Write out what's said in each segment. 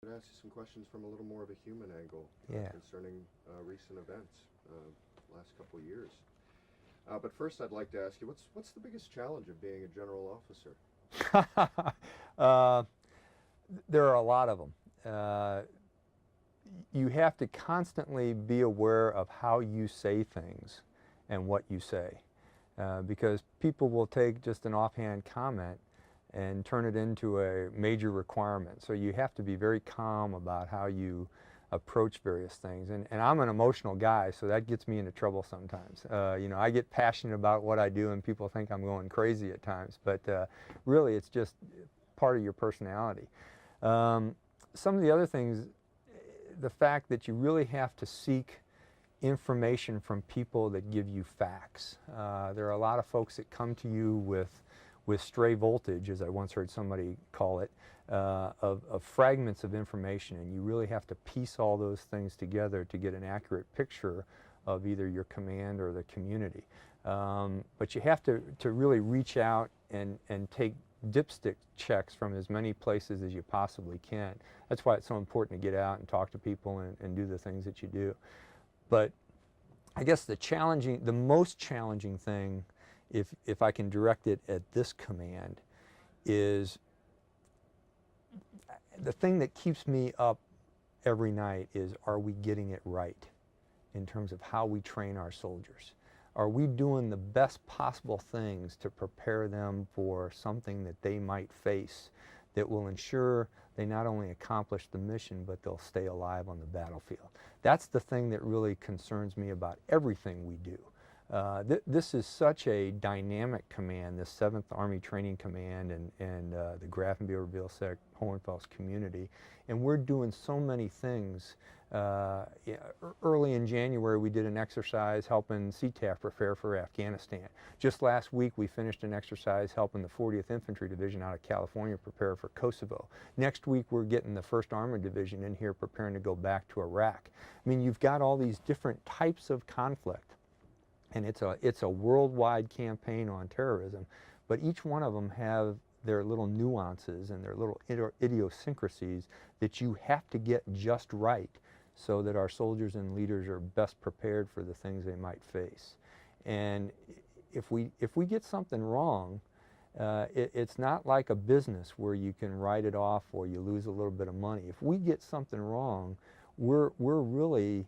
I'd ask you some questions from a little more of a human angle concerning recent events last couple of years. But first, I'd like to ask you, what's the biggest challenge of being a general officer? There are a lot of them. You have to constantly be aware of how you say things and what you say, because people will take just an offhand comment and turn it into a major requirement. So you have to be very calm about how you approach various things. And I'm an emotional guy, so that gets me into trouble sometimes. You know, I get passionate about what I do and people think I'm going crazy at times, but really it's just part of your personality. Some of the other things, the fact that you really have to seek information from people that give you facts. There are a lot of folks that come to you with stray voltage, as I once heard somebody call it, of fragments of information, and you really have to piece all those things together to get an accurate picture of either your command or the community. But you have to really reach out and take dipstick checks from as many places as you possibly can. That's why it's so important to get out and talk to people and do the things that you do. But I guess the most challenging thing, if I can direct it at this command, is the thing that keeps me up every night is, are we getting it right in terms of how we train our soldiers? Are we doing the best possible things to prepare them for something that they might face that will ensure they not only accomplish the mission, but they'll stay alive on the battlefield? That's the thing that really concerns me about everything we do. This is such a dynamic command, this 7th Army Training Command and the Grafenbeer, Vilseck, Hohenfels community, and we're doing so many things. Early in January we did an exercise helping CTAF prepare for Afghanistan. Just last week we finished an exercise helping the 40th Infantry Division out of California prepare for Kosovo. Next week we're getting the 1st Armored Division in here preparing to go back to Iraq. I mean, you've got all these different types of conflict, and it's a worldwide campaign on terrorism, but each one of them have their little nuances and their little idiosyncrasies that you have to get just right so that our soldiers and leaders are best prepared for the things they might face. And if we get something wrong, it's not like a business where you can write it off or you lose a little bit of money. If we get something wrong, we're really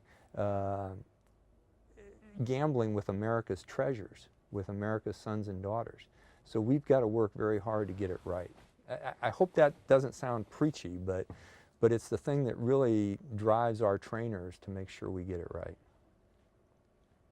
gambling with America's treasures, with America's sons and daughters. So we've got to work very hard to get it right. I hope that doesn't sound preachy, but it's the thing that really drives our trainers to make sure we get it right.